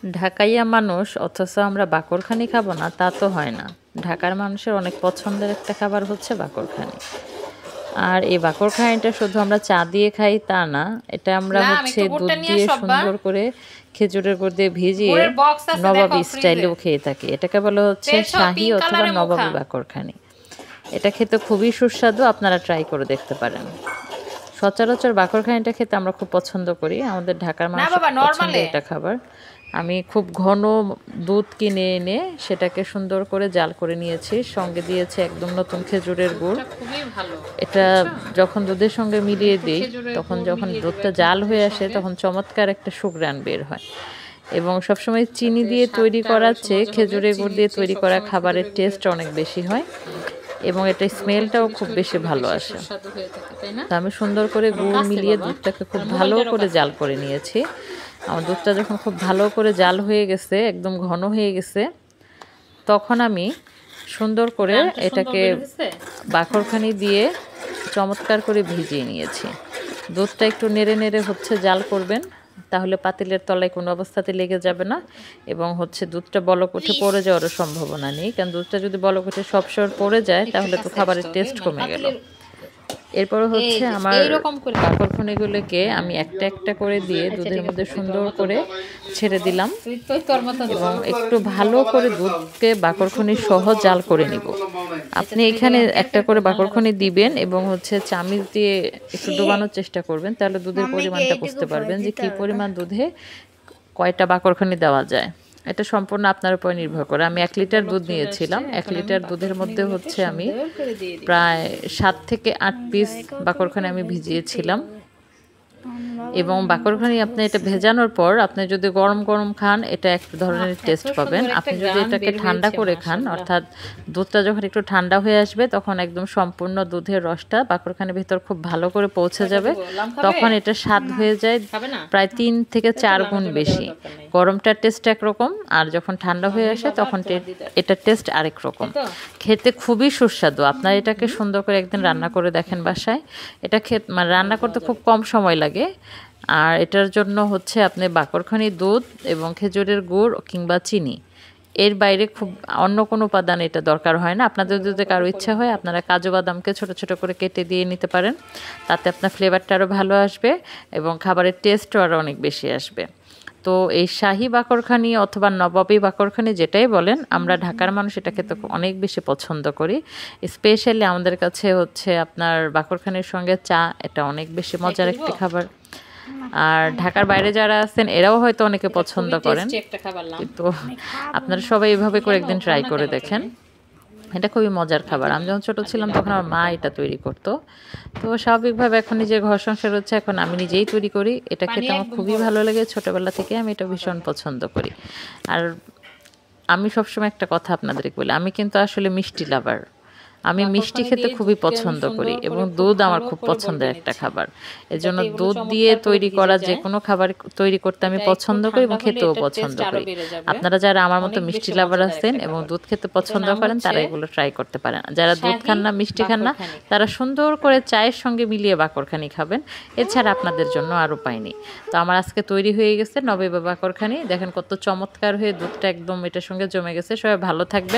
ঢাকাইয়া মানুষ অথচ আমরা বাকরখানি খাবো না তা তো হয় না। ঢাকার মানুষের অনেক পছন্দের একটা খাবার হচ্ছে বাকরখানি। আর এই বাকরখানিটা শুধু আমরা চা দিয়ে খাই তা না, এটা আমরা হচ্ছে দুধ দিয়ে সুন্দর করে খেজুরের গুড় দিয়ে ভিজিয়ে নবাবী স্টাইলেও খেয়ে থাকি। এটাকে বলা হচ্ছে শাহী অথবা নবাবী বাকরখানি। এটা খেতে খুবই সুস্বাদু, আপনারা ট্রাই করে দেখতে পারেন। সচরাচর বাকরখানিটা খেতে আমরা খুব পছন্দ করি, আমাদের ঢাকার মানুষের পছন্দের এটা খাবার। আমি খুব ঘন দুধ কিনে এনে সেটাকে সুন্দর করে জাল করে নিয়েছি, সঙ্গে দিয়েছি একদম নতুন খেজুরের গুড়। এটা যখন দুধের সঙ্গে মিলিয়ে দিই তখন যখন দুধটা জাল হয়ে আসে তখন চমৎকার একটা সুঘ্রাণ বের হয়। এবং সবসময় চিনি দিয়ে তৈরি করার চেয়ে খেজুরের গুড় দিয়ে তৈরি করা খাবারের টেস্ট অনেক বেশি হয় এবং এটা স্মেলটাও খুব বেশি ভালো আসে। তো আমি সুন্দর করে গুড় মিলিয়ে দুধটাকে খুব ভালো করে জাল করে নিয়েছি। আমার দুধটা যখন খুব ভালো করে জাল হয়ে গেছে, একদম ঘন হয়ে গেছে, তখন আমি সুন্দর করে এটাকে বাকরখানি দিয়ে চমৎকার করে ভিজিয়ে নিয়েছি। দুধটা একটু নেড়ে নেড়ে হচ্ছে জাল করবেন, তাহলে পাতিলের তলায় কোনো অবস্থাতে লেগে যাবে না এবং হচ্ছে দুধটা বলক উঠে পড়ে যাওয়ারও সম্ভাবনা নেই, কারণ দুধটা যদি বলক উঠে সবসময় পড়ে যায় তাহলে তো খাবারের টেস্ট কমে গেল। এরপর হচ্ছে আমার বাকরখানিগুলোকে আমি একটা একটা করে দিয়ে দুধের মধ্যে সুন্দর করে ছেড়ে দিলাম এবং একটু ভালো করে দুধকে বাকরখানি সহ জাল করে নিব। আপনি এখানে একটা করে বাকরখানি দিবেন এবং হচ্ছে চামচ দিয়ে একটু ডোবানোর চেষ্টা করবেন, তাহলে দুধের পরিমাণটা বুঝতে পারবেন যে কী পরিমাণ দুধে কয়টা বাকরখানি দেওয়া যায়। এটা সম্পূর্ণ আপনার উপর নির্ভর করে। আমি 1 লিটার দুধ নিয়েছিলাম, 1 লিটার দুধের মধ্যে হচ্ছে আমি প্রায় 7 থেকে 8 পিস বাকরখানি আমি ভিজিয়েছিলাম। এবং বাকরখানি আপনি এটা ভেজানোর পর আপনি যদি গরম গরম খান এটা এক ধরনের টেস্ট পাবেন। আপনি যদি এটাকে ঠান্ডা করে খান, অর্থাৎ দুধটা যখন একটু ঠান্ডা হয়ে আসবে তখন একদম সম্পূর্ণ দুধের রসটা বাকরখানির ভিতর খুব ভালো করে পৌঁছে যাবে, তখন এটা স্বাদ হয়ে যায় প্রায় 3 থেকে 4 গুণ বেশি। গরমটার টেস্ট একরকম, আর যখন ঠান্ডা হয়ে আসে তখন এটার টেস্ট আরেক রকম। খেতে খুবই সুস্বাদু। আপনারা এটাকে সুন্দর করে একদিন রান্না করে দেখেন বাসায়। এটা মানে রান্না করতে খুব কম সময় লাগে। আর এটার জন্য হচ্ছে আপনি বাকরখানি, দুধ এবং খেজুরের গুড় কিংবা চিনি, এর বাইরে খুব অন্য কোনো উপাদান এটা দরকার হয় না। আপনাদের যদি কারো ইচ্ছা হয় আপনারা কাজু বাদামকে ছোট ছোট করে কেটে দিয়ে নিতে পারেন, তাতে আপনার ফ্লেভারটা আরও ভালো আসবে এবং খাবারের টেস্টও আরও অনেক বেশি আসবে। তো এই শাহী বাকরখানি অথবা নবাবী বাকরখানি যেটাই বলেন, আমরা ঢাকার মানুষ এটা খেতে অনেক বেশি পছন্দ করি। স্পেশালি আমাদের কাছে হচ্ছে আপনার বাকরখানির সঙ্গে চা, এটা অনেক বেশি মজার একটি খাবার। আর ঢাকার বাইরে যারা আছেন এরাও হয়তো অনেকে পছন্দ করেন, কিন্তু আপনারা সবাই এভাবে করে একদিন ট্রাই করে দেখেন। এটা খুবই মজার খাবার। আমি যখন ছোটো ছিলাম তখন আমার মা এটা তৈরি করতো। তো স্বাভাবিকভাবে এখন নিজের ঘর সংসার হচ্ছে, এখন আমি নিজেই তৈরি করি। এটা খেতে আমার খুবই ভালো লাগে, ছোটোবেলা থেকে আমি এটা ভীষণ পছন্দ করি। আর আমি সবসময় একটা কথা আপনাদেরকে বলি, আমি কিন্তু আসলে মিষ্টি লাভার। আমি মিষ্টি খেতে খুবই পছন্দ করি এবং দুধ আমার খুব পছন্দের একটা খাবার। এজন্য দুধ দিয়ে তৈরি করা যে কোনো খাবার তৈরি করতে আমি পছন্দ করি এবং খেতেও পছন্দ করি। আপনারা যারা আমার মতো মিষ্টি লাভার আছেন এবং দুধ খেতে পছন্দ করেন তারা এগুলো ট্রাই করতে পারেন। যারা দুধ খান না, মিষ্টি খান না, তারা সুন্দর করে চায়ের সঙ্গে মিলিয়ে বাকরখানি খাবেন। এছাড়া আপনাদের জন্য আর উপায় নেই। তো আমার আজকে তৈরি হয়ে গেছে নবাবী বাকরখানি। দেখেন কত চমৎকার হয়ে দুধটা একদম এটার সঙ্গে জমে গেছে। সবাই ভালো থাকবেন।